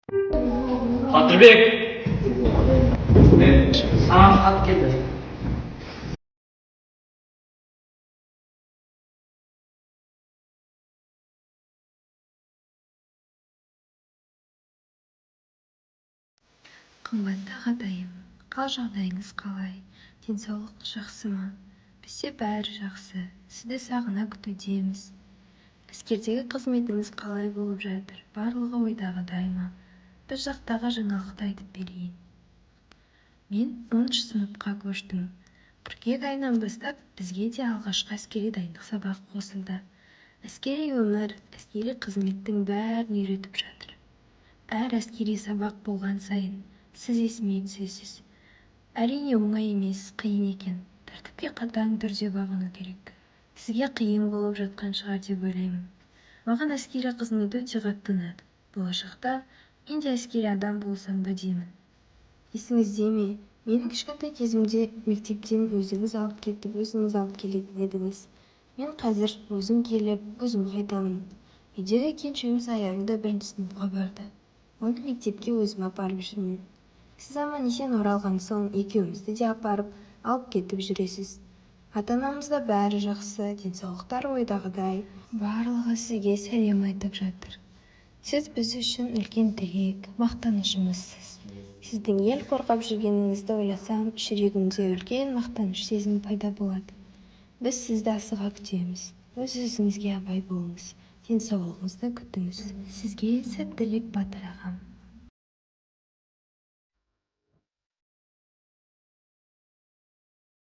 Батырбек, саған хат келді. Қымбатты ағатайым, қал жағдайыңыз қалай? Денсаулық жақсы ма? Бізде бәрі жақсы. Сізді сағына күтудеміз. Әскердегі қызметіңіз қалай болып жатыр? Барлығы ойдағыдай ма? Біз жақтағы жаңалықты айтып берейін. Мен 10-шы сыныпқа көштім. Қыркүйек айынан бастап бізге де алғашқы әскери дайындық сабағы қосылды. Әскери өмір, әскери қызметтің бәрін үйретіп жатыр. Әр әскери сабақ болған сайын сіз есіме түсесіз. Әрине оңай емес, қиын екен. Тәртіпке қатаң түрде бағыну керек. Сізге қиын болып жатқан шығар деп ойлаймын. Маған әскери қызмет өте қатты ұнады. Болашақта мен де әскери адам болсам ба деймін. Есіңізде ме? Мені кішкентай кезімде мектептен өзіңіз алып кетіп, өзіңіз алып келетін едіңіз. Мен қазір өзім келіп, өзім қайтамын. Үйдегі кенжеміз аяғы да 1-ші сыныпқа барды. Оны мектепке өзім апарып жүрмін. Сіз аман-есен оралған соң екеумізді де апарып, алып кетіп жүресіз. Ата-анамызда бәрі жақсы, денсаулықтары ойдағыдай. Барлығы сізге сәлем айтып жатыр. Сіз біз үшін үлкен тірек, мақтанышымызсыз. Сіздің ел қорғап жүргеніңізді ойласам, жүрегімде үлкен мақтаныш сезімі пайда болады. Біз сізді асыға күтеміз. Өз өзіңізге абай болыңыз. Денсаулығыңызды күтіңіз. Сізге сәттілік, батыр ағам.